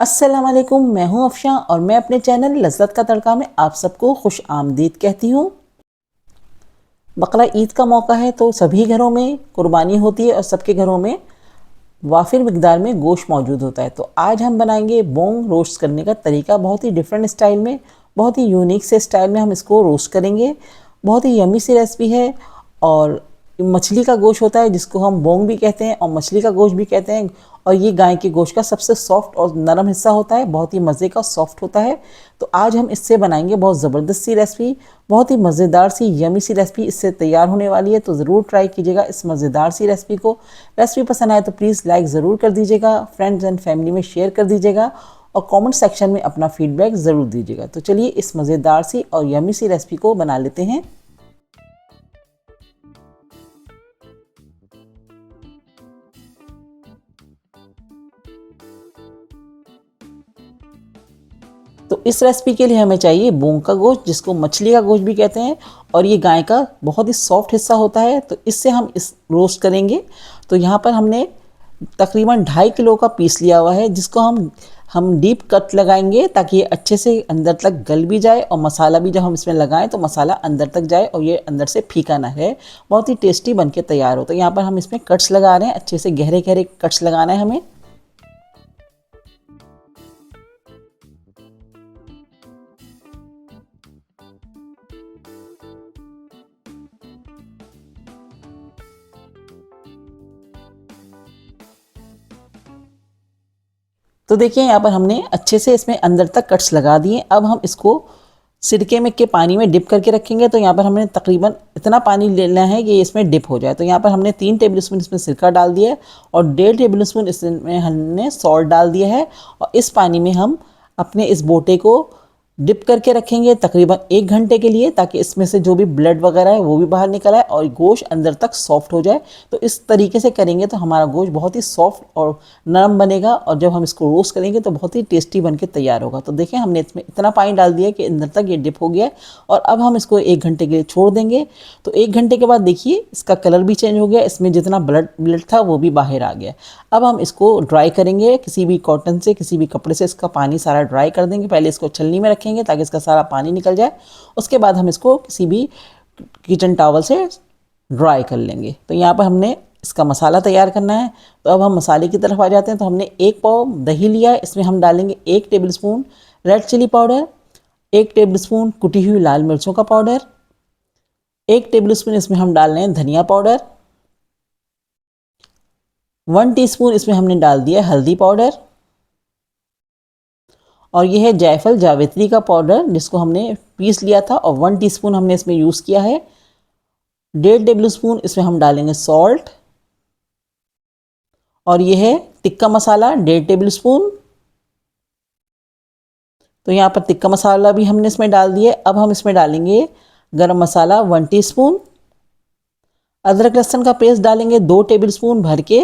अस्सलाम वालेकुम, मैं हूं अफशा और मैं अपने चैनल लज़्ज़त का तड़का में आप सबको खुश आमदीद कहती हूं। बकरा ईद का मौका है तो सभी घरों में कुर्बानी होती है और सबके घरों में वाफिर मिकदार में गोश्त मौजूद होता है। तो आज हम बनाएंगे बोंग रोस्ट करने का तरीका, बहुत ही डिफरेंट स्टाइल में, बहुत ही यूनिक से स्टाइल में हम इसको रोस्ट करेंगे। बहुत ही यमी सी रेसिपी है। और मछली का गोश्त होता है जिसको हम बोंग भी कहते हैं और मछली का गोश्त भी कहते हैं। और ये गाय के गोश्त का सबसे सॉफ्ट और नरम हिस्सा होता है, बहुत ही मज़े का सॉफ्ट होता है। तो आज हम इससे बनाएंगे बहुत ज़बरदस्त सी रेसिपी, बहुत ही मज़ेदार सी यमी सी रेसिपी इससे तैयार होने वाली है। तो ज़रूर ट्राई कीजिएगा इस मज़ेदार सी रेसिपी को। रेसिपी पसंद आए तो प्लीज़ लाइक ज़रूर कर दीजिएगा, फ्रेंड्स एंड फैमिली में शेयर कर दीजिएगा और कमेंट सेक्शन में अपना फीडबैक ज़रूर दीजिएगा। तो चलिए इस मज़ेदार सी और यमी सी रेसिपी को बना लेते हैं। तो इस रेसिपी के लिए हमें चाहिए बोंग का गोश्त, जिसको मछली का गोश्त भी कहते हैं, और ये गाय का बहुत ही सॉफ्ट हिस्सा होता है। तो इससे हम इस रोस्ट करेंगे। तो यहाँ पर हमने तकरीबन 2.5 किलो का पीस लिया हुआ है, जिसको हम डीप कट लगाएंगे ताकि ये अच्छे से अंदर तक गल भी जाए और मसाला भी जब हम इसमें लगाएं तो मसाला अंदर तक जाए और ये अंदर से फीका ना है, बहुत ही टेस्टी बन के तैयार हो। तो यहाँ पर हम इसमें कट्स लगा रहे हैं, अच्छे से गहरे गहरे कट्स लगाना है हमें। तो देखिए यहाँ पर हमने अच्छे से इसमें अंदर तक कट्स लगा दिए। अब हम इसको सिरके में के पानी में डिप करके रखेंगे। तो यहाँ पर हमने तकरीबन इतना पानी लेना है कि इसमें डिप हो जाए। तो यहाँ पर हमने 3 टेबलस्पून इसमें सिरका डाल दिया है और 1.5 टेबलस्पून इसमें हमने सॉल्ट डाल दिया है। और इस पानी में हम अपने इस बोटे को डिप करके रखेंगे तकरीबन 1 घंटे के लिए, ताकि इसमें से जो भी ब्लड वगैरह है वो भी बाहर निकल आए और गोश्त अंदर तक सॉफ्ट हो जाए। तो इस तरीके से करेंगे तो हमारा गोश्त बहुत ही सॉफ्ट और नरम बनेगा और जब हम इसको रोस्ट करेंगे तो बहुत ही टेस्टी बन के तैयार होगा। तो देखें हमने इसमें इतना पानी डाल दिया कि अंदर तक ये डिप हो गया है। और अब हम इसको 1 घंटे के लिए छोड़ देंगे। तो 1 घंटे के बाद देखिए इसका कलर भी चेंज हो गया, इसमें जितना ब्लड था वो भी बाहर आ गया। अब हम इसको ड्राई करेंगे, किसी भी कॉटन से, किसी भी कपड़े से इसका पानी सारा ड्राई कर देंगे। पहले इसको छलनी में रखेंगे ताकि इसका सारा पानी निकल जाए। उसके बाद हम इसको किसी भी किचन टॉवल से ड्राई कर लेंगे। तो यहाँ पर हमने इसका मसाला तैयार करना है। तो अब हम मसाले की तरफ आ जाते हैं। तो हमने 1 पाव दही लिया है, इसमें हम डालेंगे 1 tablespoon red chilli powder, 1 tablespoon कुटी हुई लाल मिर्चों का पाउडर, 1 टेबलस्पून इसमें हम डाल रहे हैं धनिया पाउडर, 1 टीस्पून इसमें हमने डाल दिया हल्दी पाउडर, और यह है जायफल जावित्री का पाउडर जिसको हमने पीस लिया था और 1 टीस्पून हमने इसमें यूज़ किया है। 1.5 टेबलस्पून इसमें हम डालेंगे सॉल्ट, और यह है टिक्का मसाला 1.5 टेबलस्पून। तो यहाँ पर टिक्का मसाला भी हमने इसमें डाल दिया। अब हम इसमें डालेंगे गरम मसाला 1 टीस्पून, अदरक लहसुन का पेस्ट डालेंगे 2 टेबलस्पून भर के,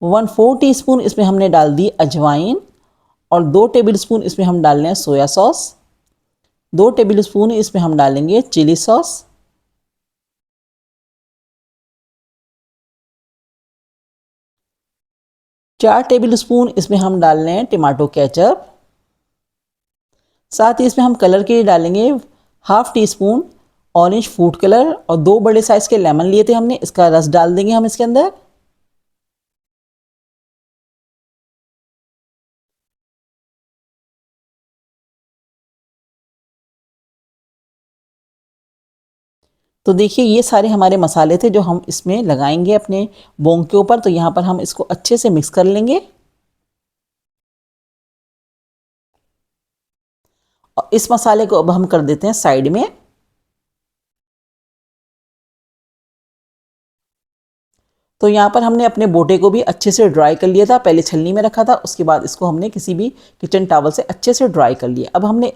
1/4 टीस्पून इसमें हमने डाल दी अजवाइन, और 2 टेबलस्पून इसमें हम डाल रहे हैं सोया सॉस, 2 टेबलस्पून इसमें हम डालेंगे चिली सॉस, 4 टेबलस्पून इसमें हम डाल रहे हैं टमाटो केचप। साथ ही इसमें हम कलर के लिए डालेंगे 1/2 टीस्पून ऑरेंज फूड कलर, और 2 बड़े साइज़ के लेमन लिए थे हमने, इसका रस डाल देंगे हम इसके अंदर। तो देखिए ये सारे हमारे मसाले थे जो हम इसमें लगाएंगे अपने बोंग के ऊपर। तो यहाँ पर हम इसको अच्छे से मिक्स कर लेंगे और इस मसाले को अब हम कर देते हैं साइड में। तो यहाँ पर हमने अपने बोटे को भी अच्छे से ड्राई कर लिया था, पहले छलनी में रखा था, उसके बाद इसको हमने किसी भी किचन टॉवल से अच्छे से ड्राई कर लिया। अब हमने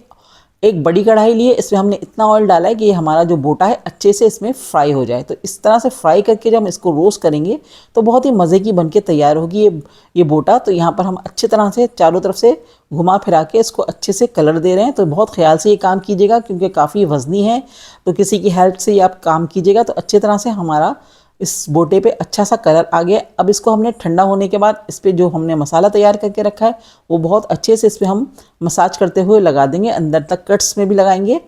एक बड़ी कढ़ाई ली है, इसमें हमने इतना ऑयल डाला है कि ये हमारा जो बोटा है अच्छे से इसमें फ्राई हो जाए। तो इस तरह से फ्राई करके जब हम इसको रोस्ट करेंगे तो बहुत ही मज़े की बनके तैयार होगी ये बोटा। तो यहाँ पर हम अच्छी तरह से चारों तरफ से घुमा फिरा के इसको अच्छे से कलर दे रहे हैं। तो बहुत ख्याल से ये काम कीजिएगा क्योंकि काफ़ी वज़नी है, तो किसी की हेल्प से ये आप काम कीजिएगा तो अच्छी तरह से हमारा इस बोटे पे अच्छा सा कलर आ गया। अब इसको हमने ठंडा होने के बाद इस पे जो हमने मसाला तैयार करके रखा है वो बहुत अच्छे से इस पर हम मसाज करते हुए लगा देंगे, अंदर तक कट्स में भी लगाएंगे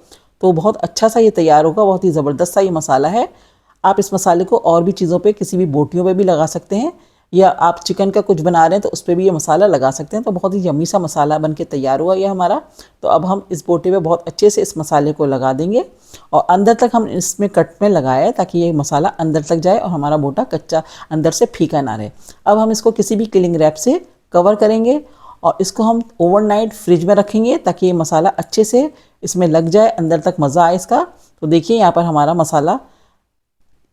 तो बहुत अच्छा सा ये तैयार होगा। बहुत ही ज़बरदस्त सा ये मसाला है। आप इस मसाले को और भी चीज़ों पे, किसी भी बोटियों पे भी लगा सकते हैं, या आप चिकन का कुछ बना रहे हैं तो उस पर भी ये मसाला लगा सकते हैं। तो बहुत ही यम्मी सा मसाला बन के तैयार हुआ ये हमारा। तो अब हम इस बोटे पे बहुत अच्छे से इस मसाले को लगा देंगे और अंदर तक हम इसमें कट में लगाया है ताकि ये मसाला अंदर तक जाए और हमारा बोटा कच्चा अंदर से फीका ना रहे। अब हम इसको किसी भी क्लिंग रैप से कवर करेंगे और इसको हम ओवरनाइट फ्रिज में रखेंगे ताकि ये मसाला अच्छे से इसमें लग जाए, अंदर तक मज़ा आए इसका। तो देखिए यहाँ पर हमारा मसाला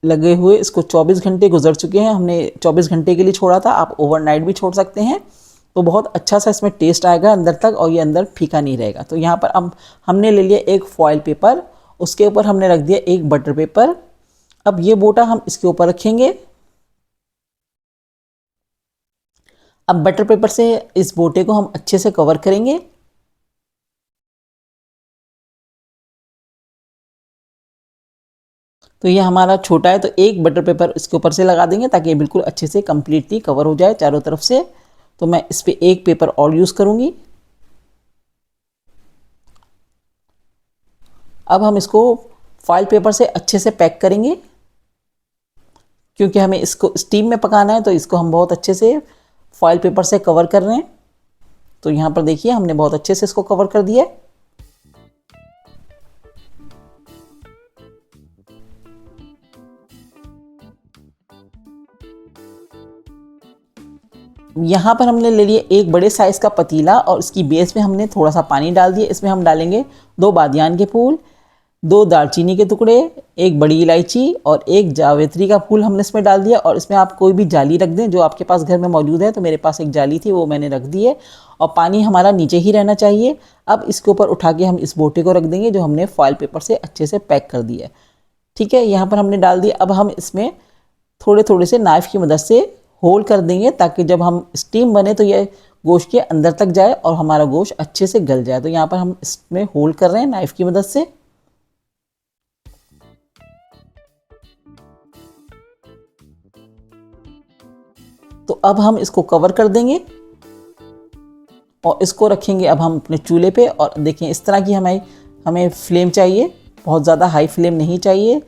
लगे हुए इसको 24 घंटे गुजर चुके हैं। हमने 24 घंटे के लिए छोड़ा था, आप ओवरनाइट भी छोड़ सकते हैं। तो बहुत अच्छा सा इसमें टेस्ट आएगा अंदर तक और ये अंदर फीका नहीं रहेगा। तो यहाँ पर अब हमने ले लिया एक फॉयल पेपर, उसके ऊपर हमने रख दिया एक बटर पेपर। अब ये बोटा हम इसके ऊपर रखेंगे। अब बटर पेपर से इस बोटे को हम अच्छे से कवर करेंगे। तो ये हमारा छोटा है तो एक बटर पेपर इसके ऊपर से लगा देंगे ताकि ये बिल्कुल अच्छे से कम्प्लीटली कवर हो जाए चारों तरफ से। तो मैं इस पर एक पेपर और यूज़ करूँगी। अब हम इसको फॉइल पेपर से अच्छे से पैक करेंगे क्योंकि हमें इसको स्टीम में पकाना है, तो इसको हम बहुत अच्छे से फॉइल पेपर से कवर कर रहे हैं। तो यहाँ पर देखिए हमने बहुत अच्छे से इसको कवर कर दिया है। यहाँ पर हमने ले लिया एक बड़े साइज़ का पतीला और इसकी बेस में हमने थोड़ा सा पानी डाल दिया। इसमें हम डालेंगे 2 बादियान के फूल, 2 दालचीनी के टुकड़े, एक बड़ी इलायची और एक जावित्री का फूल हमने इसमें डाल दिया। और इसमें आप कोई भी जाली रख दें जो आपके पास घर में मौजूद है। तो मेरे पास एक जाली थी वो मैंने रख दी है और पानी हमारा नीचे ही रहना चाहिए। अब इसके ऊपर उठा के हम इस बोटे को रख देंगे जो हमने फॉइल पेपर से अच्छे से पैक कर दिया है। ठीक है, यहाँ पर हमने डाल दिया। अब हम इसमें थोड़े थोड़े से नाइफ़ की मदद से होल कर देंगे ताकि जब हम स्टीम बने तो ये गोश्त के अंदर तक जाए और हमारा गोश्त अच्छे से गल जाए। तो यहाँ पर हम इसमें होल कर रहे हैं नाइफ़ की मदद से। तो अब हम इसको कवर कर देंगे और इसको रखेंगे अब हम अपने चूल्हे पे। और देखिए इस तरह की हमें हमें फ्लेम चाहिए, बहुत ज़्यादा हाई फ्लेम नहीं चाहिए।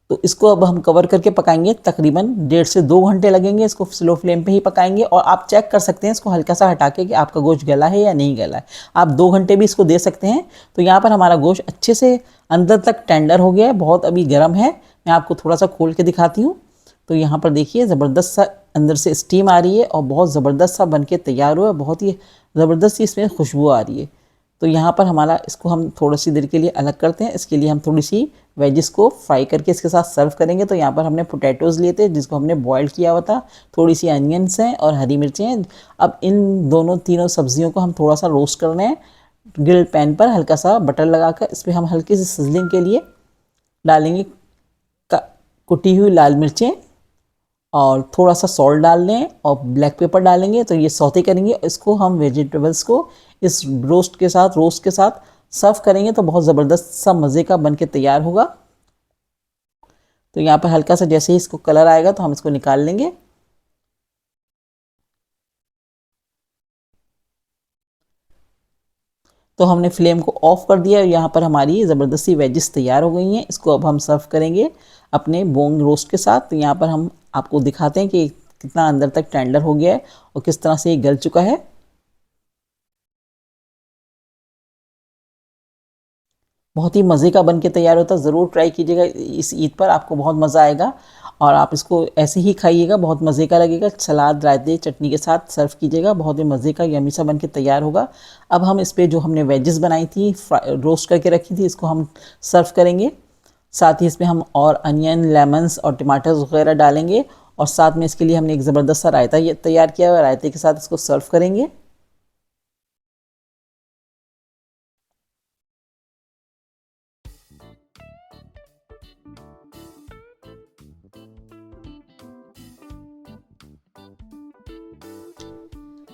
तो इसको अब हम कवर करके पकाएंगे, तकरीबन 1.5 से 2 घंटे लगेंगे। इसको स्लो फ्लेम पे ही पकाएंगे और आप चेक कर सकते हैं इसको हल्का सा हटा के कि आपका गोश्त गला है या नहीं गला है। आप 2 घंटे भी इसको दे सकते हैं। तो यहाँ पर हमारा गोश्त अच्छे से अंदर तक टेंडर हो गया है, बहुत अभी गर्म है। मैं आपको थोड़ा सा खोल के दिखाती हूँ। तो यहाँ पर देखिए ज़बरदस्त सा अंदर से स्टीम आ रही है और बहुत ज़बरदस्त सा बन के तैयार हुआ है। बहुत ही ज़बरदस्त सी इसमें खुशबू आ रही है। तो यहाँ पर हमारा इसको हम थोड़ी सी देर के लिए अलग करते हैं। इसके लिए हम थोड़ी सी वेजिस को फ्राई करके इसके साथ सर्व करेंगे। तो यहाँ पर हमने पोटैटोज़ लिए थे जिसको हमने बॉयल किया हुआ था, थोड़ी सी अनियंस हैं और हरी मिर्चें हैं। अब इन दोनों तीनों सब्जियों को हम थोड़ा सा रोस्ट कर रहे हैं ग्रिल पैन पर, हल्का सा बटर लगाकर। इस पर हम हल्की सी सिजलिंग के लिए डालेंगे कुटी हुई लाल मिर्चें और थोड़ा सा सॉल्ट डाल लें और ब्लैक पेपर डालेंगे। तो ये सौते करेंगे। इसको हम वेजिटेबल्स को इस रोस्ट के साथ सर्व करेंगे तो बहुत ज़बरदस्त सा मज़े का बन के तैयार होगा। तो यहाँ पर हल्का सा जैसे ही इसको कलर आएगा तो हम इसको निकाल लेंगे। तो हमने फ्लेम को ऑफ कर दिया और यहाँ पर हमारी ज़बरदस्ती वेजिस तैयार हो गई हैं। इसको अब हम सर्व करेंगे अपने बोंग रोस्ट के साथ। तो यहाँ पर हम आपको दिखाते हैं कि कितना अंदर तक टेंडर हो गया है और किस तरह से ये गल चुका है। बहुत ही मज़े का बन के तैयार होता है। ज़रूर ट्राई कीजिएगा इस ईद पर, आपको बहुत मज़ा आएगा और आप इसको ऐसे ही खाइएगा, बहुत मज़े का लगेगा। सलाद, रायते, चटनी के साथ सर्व कीजिएगा, बहुत ही मज़े का यम्मी सा बन के तैयार होगा। अब हम इस पर जो हमने वेजेस बनाई थी, रोस्ट करके रखी थी, इसको हम सर्व करेंगे। साथ ही इसमें हम और अनियन, लेमन्स और टमाटर्स वगैरह डालेंगे और साथ में इसके लिए हमने एक ज़बरदस्त सा रायता ये तैयार किया हुआ है। रायते के साथ इसको सर्व करेंगे।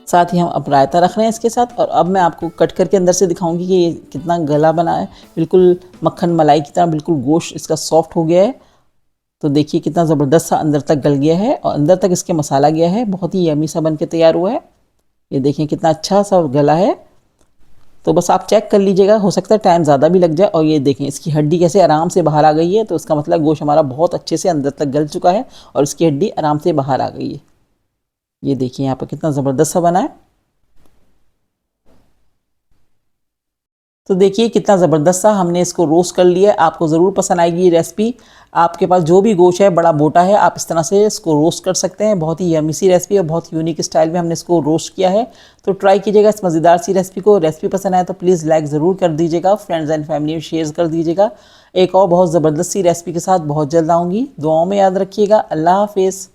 साथ ही हम अब रायता रख रहे हैं इसके साथ। और अब मैं आपको कट करके अंदर से दिखाऊंगी कि ये कितना गला बना है, बिल्कुल मक्खन मलाई की तरह, बिल्कुल गोश्त इसका सॉफ्ट हो गया है। तो देखिए कितना ज़बरदस्त सा अंदर तक गल गया है और अंदर तक इसके मसाला गया है, बहुत ही यमी सा बन के तैयार हुआ है। ये देखिए कितना अच्छा सा गला है। तो बस आप चेक कर लीजिएगा, हो सकता है टाइम ज़्यादा भी लग जाए। और ये देखें इसकी हड्डी कैसे आराम से बाहर आ गई है, तो इसका मतलब गोश्त हमारा बहुत अच्छे से अंदर तक गल चुका है और इसकी हड्डी आराम से बाहर आ गई है। ये देखिए यहाँ पर कितना ज़बरदस्त सा बना है। तो देखिए कितना ज़बरदस्त सा हमने इसको रोस्ट कर लिया है। आपको ज़रूर पसंद आएगी ये रेसिपी। आपके पास जो भी गोश्त है बड़ा बोटा है, आप इस तरह से इसको रोस्ट कर सकते हैं। बहुत ही यमी सी रेसिपी और बहुत यूनिक स्टाइल में हमने इसको रोस्ट किया है। तो ट्राई कीजिएगा इस मज़ेदार सी रेसिपी को। रेसिपी पसंद आए तो प्लीज़ लाइक ज़रूर कर दीजिएगा, फ्रेंड्स एंड फैमिली में शेयर कर दीजिएगा। एक और बहुत ज़बरदस्त सी रेसिपी के साथ बहुत जल्द आऊँगी। दुआओं में याद रखिएगा। अल्लाह हाफिज़।